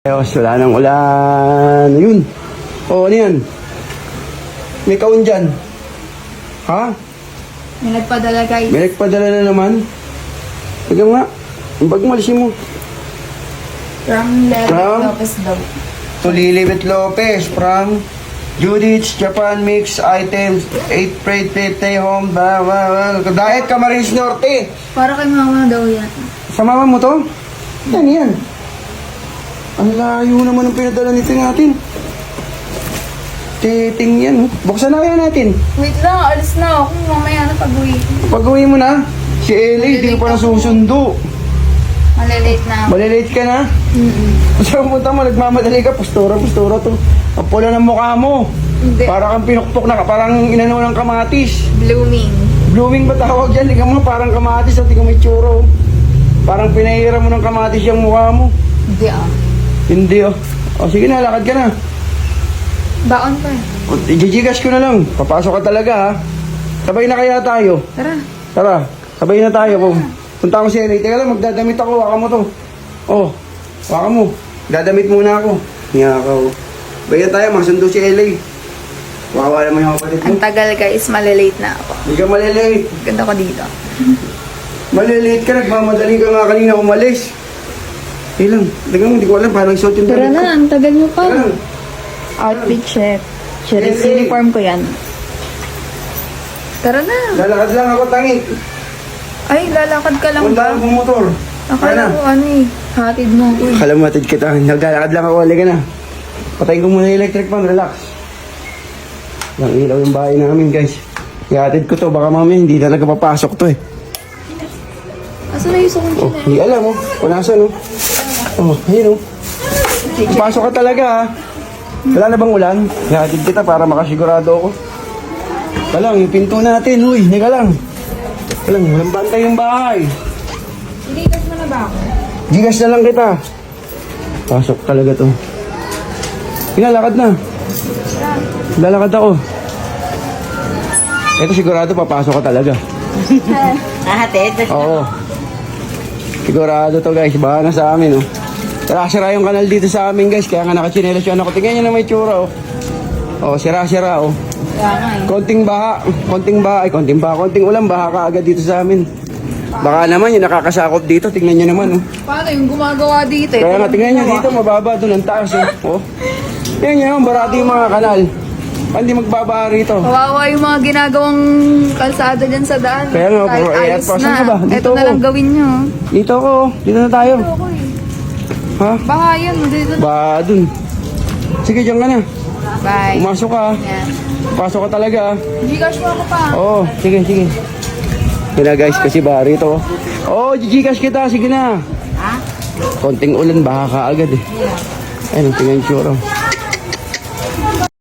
Ayos, wala nang ulan. Ayun. O, ano yan? May kaon dyan. Ha? May nagpadala guys. May nagpadala na naman. Tignan nga. Ang bag malisin mo. From Levit From? Lopez daw. To Lilibet Lopez from Judith's Japan Mix Items 8 Freight Pete Home Diet Camarines Norte. Para kay mama daw yan. Sa mama mo to? Yan yan. Ang layo naman ang pinadala nito natin. Titing yan. Buksan na kaya natin. Wait lang, alis na ako. Mamaya na pag-uwi. Pag-uwi mo na, si Ellie, hindi ko pa nasusundo. Malilate na ako. Malilate ka na? Saan punta mo, nagmamadali ka, postura to. Ang pula ng mukha mo. Hindi. Para kang pinukpok na, parang inano ng kamatis. Blooming. Blooming ba tawag yan? Tingnan mo, parang kamatis, at tingnan mo yung tsuro. Parang pinahira mo ng kamatis yung mukha mo. Hindi ah. Hindi oh. O sige na, lakad ka na. Baon pa eh. Ijijigas ko na lang. Papasok ka talaga ha. Sabay na kaya tayo. Tara. Tara, sabay na tayo. Punta ko si Ellie. Teka lang, magdadamit ako. Waka mo to. Oh, waka mo. Dadamit muna ako. Ngakaw. Bayan tayo, masundo si Ellie. Wawa naman yung kapatid mo. Ang tagal guys, malilate na ako. Hindi ka malilate. Ganda ko dito. Malilate ka, nagmamadaling ka nga kanina umalis. Ilang, tingnan mo, hindi ko alam paano isuot yung Tara damit ko. na, ang tagal nyo pa. Tara lang. Outfit check. Sheriff's Hey, hey. uniform ko yan. Tara na. Lalakad lang ako, tangi. Ay, lalakad ka lang Punta ba? lang kung motor. Akala ko ano eh. Hatid mo ako eh. Akala mo matid kita. Naglalakad lang ako, halika na. Patayin ko muna yung electric fan, relax. Lang ilaw yung bahay namin, guys. Ihatid ko to, baka mamaya hindi na nagpapasok to eh. Asa na yung sukong Oh, siya hindi alam oh. Kung nasan oh. Oh, ayun oh. Pasok ka talaga ha. Wala na bang ulan? Ihatid kita para makasigurado ako. Walang, yung pinto natin, huy. Higa lang. Walang bantay yung bahay. Ilikas mo na ba ako? Gigas na lang kita. Pasok talaga to. Lakad na. Lalakad ako. Ito sigurado papasok ka talaga. Hatid? Oo. Sigurado to guys. Baka na sa amin oh. Sira-sira yung kanal dito sa amin guys. Kaya nga nakachinelas yung anak ko. Tingnan nyo na may tsura oh. Oh, sira-sira oh. Kaya nga eh. Konting ulan, baha ka agad dito sa amin. Baka naman yung nakakasakop dito. Tingnan nyo naman oh. Paano yung gumagawa dito? Kaya nga, tingnan nyo dito, mababa doon ang taas oh. Tingnan nyo, barati yung mga kanal. Hindi magbabaha rito. Kawawa yung mga ginagawang kalsada dyan sa daan. Kaya nga, Kahit bro, ayos pasan na. ka ba? Dito Ito na ako. lang gawin nyo. Dito ako, dito na tayo. Dito ako eh. Ha? Baka yan. Dito na. Ba, dun. Sige, diyan ka na. Bye. Pumasok ka. Yan. Pasok ka talaga. Gcash mo ako pa. Oo, sige. Sige na guys, kasi ba rito. Oo, Gcash kita, sige na. Ha? Konting ulan, baha ka agad eh. Ayun, tingnan yung tsura.